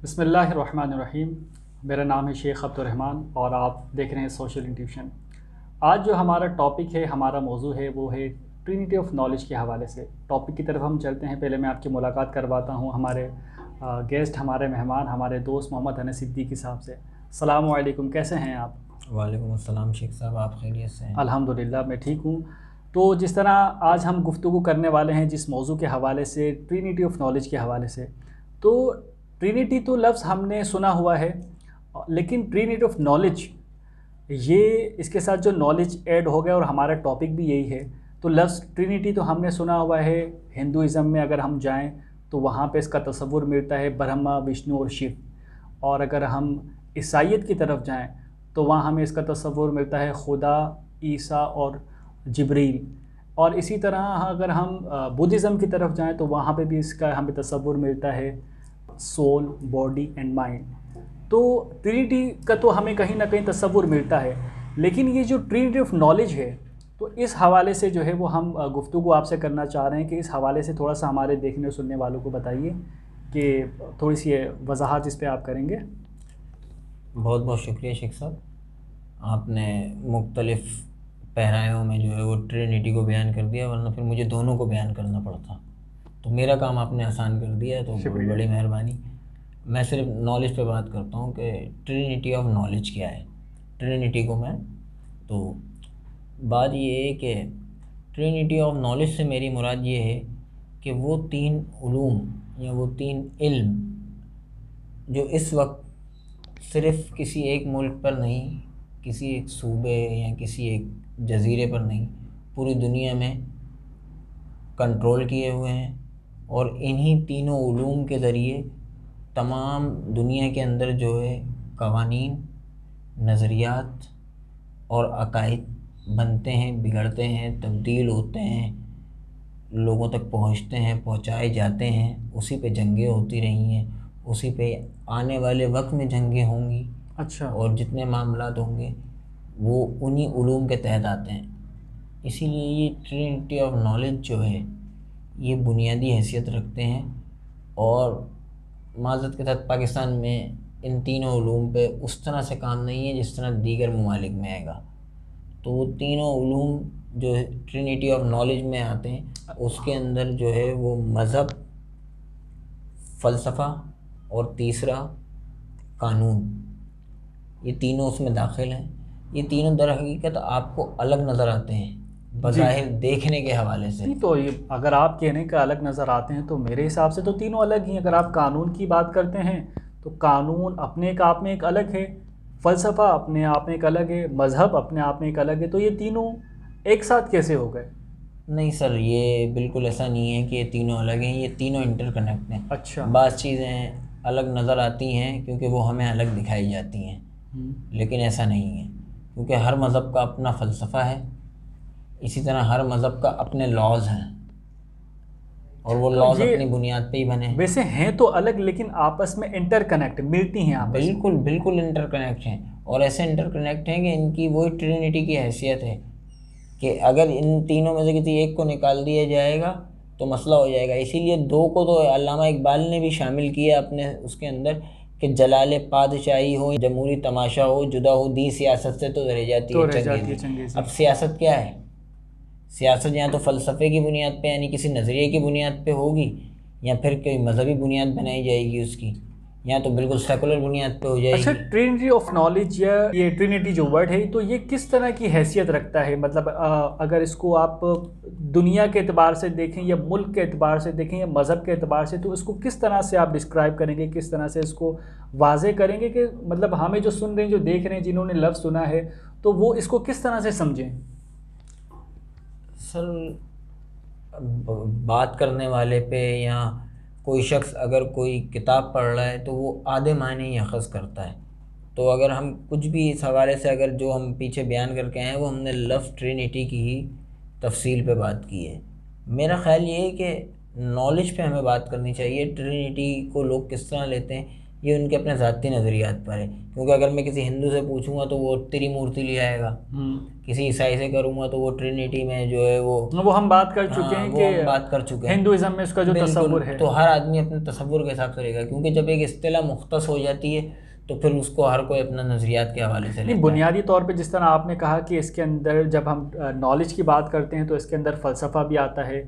بسم اللہ الرحمن الرحیم۔ میرا نام ہے شیخ عبدالرحمن اور آپ دیکھ رہے ہیں سوشل انٹیوشن۔ آج جو ہمارا ٹاپک ہے، ہمارا موضوع ہے، وہ ہے ٹرینٹی آف نالج کے حوالے سے۔ ٹاپک کی طرف ہم چلتے ہیں۔ پہلے میں آپ کی ملاقات کرواتا ہوں ہمارے گیسٹ، ہمارے مہمان، ہمارے دوست محمد انس صدیقی صاحب سے۔ السلام علیکم، کیسے ہیں آپ؟ وعلیکم السلام شیخ صاحب، آپ خیریت سے ہیں؟ الحمدللہ میں ٹھیک ہوں۔ تو جس طرح آج ہم گفتگو کرنے والے ہیں جس موضوع کے حوالے سے، ٹرینٹی آف نالج کے حوالے سے، تو ٹرینٹی تو لفظ ہم نے سنا ہوا ہے، لیکن ٹرینٹی آف نالج، یہ اس کے ساتھ جو نالج ایڈ ہو گیا، اور ہمارا ٹاپک بھی یہی ہے۔ تو لفظ ٹرینٹی تو ہم نے سنا ہوا ہے، ہندوازم میں اگر ہم جائیں تو وہاں پہ اس کا تصور ملتا ہے برہما، وشنو اور شیو۔ اور اگر ہم عیسائیت کی طرف جائیں تو وہاں ہمیں اس کا تصور ملتا ہے خدا، عیسیٰ اور جبریل۔ اور اسی طرح اگر ہم بدھزم کی طرف جائیں تو وہاں پہ بھی اس کا ہمیں تصور ملتا ہے سول، باڈی اینڈ مائنڈ۔ تو ٹرینٹی کا تو ہمیں کہیں نہ کہیں تصور ملتا ہے، لیکن یہ جو ٹرینٹی آف نالج ہے، تو اس حوالے سے جو ہے وہ ہم گفتگو آپ سے کرنا چاہ رہے ہیں کہ اس حوالے سے تھوڑا سا ہمارے دیکھنے اور سننے والوں کو بتائیے کہ تھوڑی سی وضاحت اس پہ آپ کریں گے۔ بہت بہت شکریہ شیخ صاحب، آپ نے مختلف پیرایوں میں جو ہے وہ ٹرینٹی کو بیان کر دیا، ورنہ پھر مجھے دونوں کو بیان کرنا پڑتا، تو میرا کام آپ نے آسان کر دیا، تو بہت شکریہ۔ بڑی مہربانی۔ میں صرف نالج پہ بات کرتا ہوں کہ ٹرینٹی آف نالج کیا ہے۔ ٹرینٹی کو میں تو بات یہ ہے کہ ٹرینٹی آف نالج سے میری مراد یہ ہے کہ وہ تین علوم یا وہ تین علم جو اس وقت صرف کسی ایک ملک پر نہیں، کسی ایک صوبے یا کسی ایک جزیرے پر نہیں، پوری دنیا میں کنٹرول کیے ہوئے ہیں، اور انہی تینوں علوم کے ذریعے تمام دنیا کے اندر جو ہے قوانین، نظریات اور عقائد بنتے ہیں، بگڑتے ہیں، تبدیل ہوتے ہیں، لوگوں تک پہنچتے ہیں، پہنچائے جاتے ہیں۔ اسی پہ جنگیں ہوتی رہی ہیں، اسی پہ آنے والے وقت میں جنگیں ہوں گی، اچھا۔ اور جتنے معاملات ہوں گے وہ انہی علوم کے تحت آتے ہیں۔ اسی لیے یہ ٹرینٹی آف نالج جو ہے یہ بنیادی حیثیت رکھتے ہیں، اور معذرت کے ساتھ پاکستان میں ان تینوں علوم پہ اس طرح سے کام نہیں ہے جس طرح دیگر ممالک میں آئے گا۔ تو وہ تینوں علوم جو ٹرینٹی آف نالج میں آتے ہیں، اس کے اندر جو ہے وہ مذہب، فلسفہ اور تیسرا قانون، یہ تینوں اس میں داخل ہیں۔ یہ تینوں در حقیقت آپ کو الگ نظر آتے ہیں بظاہر دیکھنے کے حوالے سے۔ تو یہ اگر آپ کہنے کا الگ نظر آتے ہیں تو میرے حساب سے تو تینوں الگ ہی ہیں۔ اگر آپ قانون کی بات کرتے ہیں تو قانون اپنے ایک آپ میں ایک الگ ہے، فلسفہ اپنے آپ میں ایک الگ ہے، مذہب اپنے آپ میں ایک الگ ہے۔ تو یہ تینوں ایک ساتھ کیسے ہو گئے؟ نہیں سر، یہ بالکل ایسا نہیں ہے کہ یہ تینوں الگ ہیں، یہ تینوں انٹر کنیکٹ ہیں۔ اچھا۔ بعض چیزیں الگ نظر آتی ہیں کیونکہ وہ ہمیں الگ دکھائی جاتی ہیں، لیکن ایسا نہیں ہے، کیونکہ ہر مذہب کا اپنا فلسفہ ہے، اسی طرح ہر مذہب کا اپنے لاز ہیں، اور وہ تو لاز یہ اپنی بنیاد پہ ہی بنے ہیں۔ ویسے ہیں تو الگ، لیکن آپس میں انٹر کنیکٹ ملتی ہیں آپس میں۔ بالکل بالکل انٹر کنیکٹ ہیں، اور ایسے انٹر کنیکٹ ہیں کہ ان کی وہی ٹرینٹی کی حیثیت ہے کہ اگر ان تینوں میں سے کسی ایک کو نکال دیا جائے گا تو مسئلہ ہو جائے گا۔ اسی لیے دو کو تو علامہ اقبال نے بھی شامل کیا اپنے اس کے اندر کہ جلال پادشاہی ہو، جمہوری تماشا ہو، جدا ہو دی سیاست سے تو رہ جاتی ہے چنگیزی۔ اب سیاست کیا ہے؟ سیاست یا تو فلسفے کی بنیاد پہ یعنی کسی نظریے کی بنیاد پہ ہوگی، یا پھر کوئی مذہبی بنیاد بنائی جائے گی اس کی، یا تو بالکل سیکولر بنیاد پہ ہو جائے اچھا، گی۔ ٹرینٹی آف نالج یا یہ ٹرینٹی جو ورڈ ہے تو یہ کس طرح کی حیثیت رکھتا ہے؟ مطلب اگر اس کو آپ دنیا کے اعتبار سے دیکھیں یا ملک کے اعتبار سے دیکھیں یا مذہب کے اعتبار سے، تو اس کو کس طرح سے آپ ڈسکرائب کریں گے، کس طرح سے اس کو واضح کریں گے کہ مطلب ہمیں جو سن رہے ہیں، جو دیکھ رہے ہیں، جنہوں نے لفظ سنا ہے، تو وہ اس کو کس طرح سے سمجھیں؟ سر، بات کرنے والے پہ یا کوئی شخص اگر کوئی کتاب پڑھ رہا ہے تو وہ آدھے معنی ہی اخذ کرتا ہے۔ تو اگر ہم کچھ بھی اس حوالے سے اگر جو ہم پیچھے بیان کر کے آئے ہیں وہ ہم نے لفظ ٹرینٹی کی ہی تفصیل پہ بات کی ہے۔ میرا خیال یہ ہے کہ نالج پہ ہمیں بات کرنی چاہیے۔ ٹرینٹی کو لوگ کس طرح لیتے ہیں یہ ان کے اپنے ذاتی نظریات پر ہے، کیونکہ اگر میں کسی ہندو سے پوچھوں گا تو وہ تری مورتی لے آئے گا، کسی عیسائی سے کروں گا تو وہ ٹرینیٹی میں جو ہے وہ ہم بات کر چکے ہیں وہ کہ ہم بات کر چکے ہیں ہندوازم میں اس کا جو تصور ہے، تو ہر آدمی اپنے تصور کے حساب سے رہے گا، کیونکہ جب ایک اصطلاح مختص ہو جاتی ہے تو پھر اس کو ہر کوئی اپنا نظریات کے حوالے سے لیتا ہے۔ بنیادی طور پہ جس طرح آپ نے کہا کہ اس کے اندر جب ہم نالج کی بات کرتے ہیں تو اس کے اندر فلسفہ بھی آتا ہے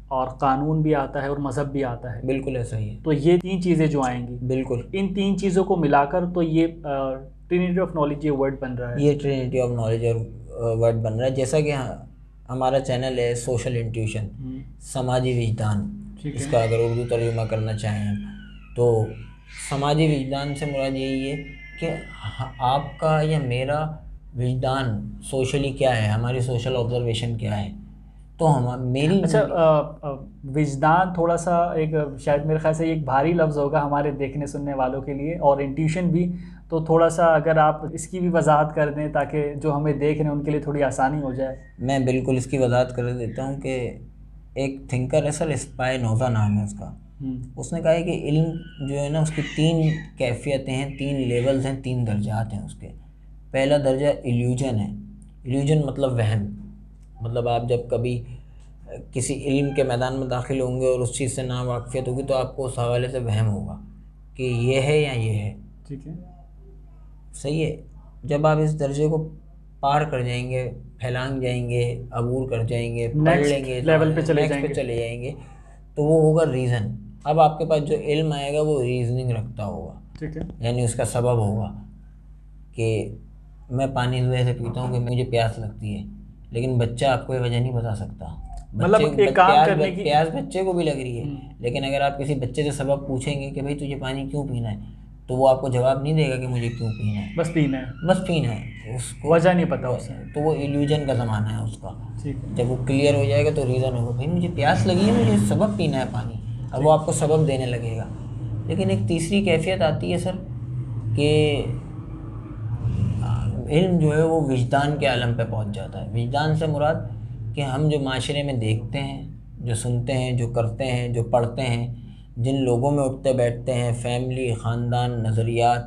اور قانون بھی آتا ہے اور مذہب بھی آتا ہے، بالکل ایسا ہی ہے، تو یہ 3 چیزیں جو آئیں گی، بالکل ان 3 چیزوں کو ملا کر تو یہ ٹرینیٹی آف نالج یہ ورڈ بن رہا ہے۔ یہ ٹرینیٹی آف نالج اور ورڈ بن رہا ہے، جیسا کہ ہمارا چینل ہے سوشل انٹیوشن، سماجی وجدان، اس کا اگر اردو ترجمہ کرنا چاہیں تو سماجی وجدان سے مراد یہی ہے کہ آپ کا یا میرا وجدان سوشلی کیا ہے، ہماری سوشل آبزرویشن کیا ہے، تو میری وجدان تھوڑا سا ایک شاید میرے خیال سے ایک بھاری لفظ ہوگا ہمارے دیکھنے سننے والوں کے لیے، اور انٹیوشن بھی، تو تھوڑا سا اگر آپ اس کی بھی وضاحت کر دیں تاکہ جو ہمیں دیکھ رہے ہیں ان کے لیے تھوڑی آسانی ہو جائے۔ میں بالکل اس کی وضاحت کر دیتا ہوں کہ ایک تھنکر ہے سر، اسپائنوزا نام ہے اس کا، اس نے کہا ہے کہ علم جو ہے نا اس کی 3 کیفیتیں ہیں، 3 لیولز ہیں، 3 درجات ہیں اس کے۔ پہلا درجہ ایلیوژن ہے، ایلیوژن مطلب وہم، مطلب آپ جب کبھی کسی علم کے میدان میں داخل ہوں گے اور اس چیز سے ناواقفیت ہوگی تو آپ کو اس حوالے سے وہم ہوگا کہ یہ ہے یا یہ ہے، ٹھیک ہے، صحیح ہے۔ جب آپ اس درجے کو پار کر جائیں گے، پھیلانگ جائیں گے، عبور کر جائیں گے، پڑھ لیں گے، لیول پہ چلے جائیں گے تو وہ ہوگا ریزن۔ اب آپ کے پاس جو علم آئے گا وہ ریزننگ رکھتا ہوگا، ٹھیک ہے، یعنی اس کا سبب ہوگا کہ میں پانی اس وجہ سے پیتا ہوں کہ مجھے پیاس لگتی ہے، لیکن بچہ آپ کو یہ وجہ نہیں بتا سکتا، مطلب ایک کام کرنے کی پیاس بچے کو بھی لگ رہی ہے، لیکن اگر آپ کسی بچے سے سبب پوچھیں گے کہ بھائی تجھے پانی کیوں پینا ہے تو وہ آپ کو جواب نہیں دے گا کہ مجھے کیوں پینا ہے، بس پینا ہے، بس پینا ہے، اس کو وجہ نہیں پتا اسے، تو وہ ایلیوژن کا زمانہ ہے اس کا۔ ٹھیک ہے، جب وہ کلیئر ہو جائے گا تو ریزن ہوگا، بھائی مجھے پیاس لگی ہے، مجھے سبب پینا ہے پانی، اب وہ آپ کو سبب دینے لگے گا۔ لیکن ایک تیسری کیفیت آتی ہے سر کہ علم جو ہے وہ وجدان کے عالم پہ پہنچ جاتا ہے۔ وجدان سے مراد کہ ہم جو معاشرے میں دیکھتے ہیں، جو سنتے ہیں، جو کرتے ہیں، جو پڑھتے ہیں، جن لوگوں میں اٹھتے بیٹھتے ہیں، فیملی، خاندان، نظریات،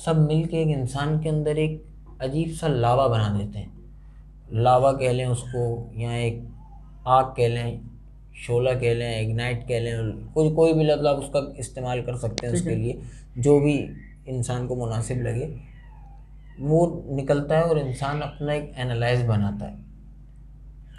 سب مل کے ایک انسان کے اندر ایک عجیب سا لاوا بنا دیتے ہیں، لاوا کہہ لیں اس کو، یا ایک آگ کہہ لیں، شعلہ کہہ لیں، اگنائٹ کہہ لیں، کوئی بھی لفظ آپ اس کا استعمال کر سکتے ہیں اس کے لیے، جو بھی انسان کو مناسب لگے، وہ نکلتا ہے اور انسان اپنا ایک اینالائز بناتا ہے۔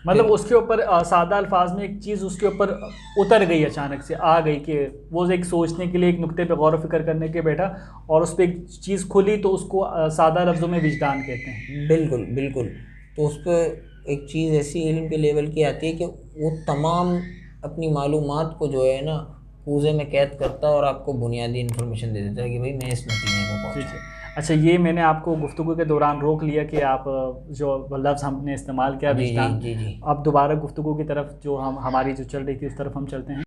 مطلب اس کے اوپر سادہ الفاظ میں ایک چیز اس کے اوپر اتر گئی، اچانک سے آ گئی کہ وہ ایک سوچنے کے لیے ایک نقطے پہ غور و فکر کرنے کے بیٹھا اور اس پہ ایک چیز کھلی تو اس کو سادہ لفظوں میں وجدان کہتے ہیں۔ بالکل بالکل، تو اس پہ ایک چیز ایسی علم کے لیول کی آتی ہے کہ وہ تمام اپنی معلومات کو جو ہے نا کوزے میں قید کرتا ہے اور آپ کو بنیادی انفارمیشن دے دیتا ہے کہ بھائی میں اس نتیجے پہ پہنچا۔ اچھا، یہ میں نے آپ کو گفتگو کے دوران روک لیا کہ آپ جو لفظ ہم نے استعمال کیا وجدان، جی اب دوبارہ گفتگو کی طرف جو ہماری جو چل رہی تھی اس طرف ہم چلتے ہیں۔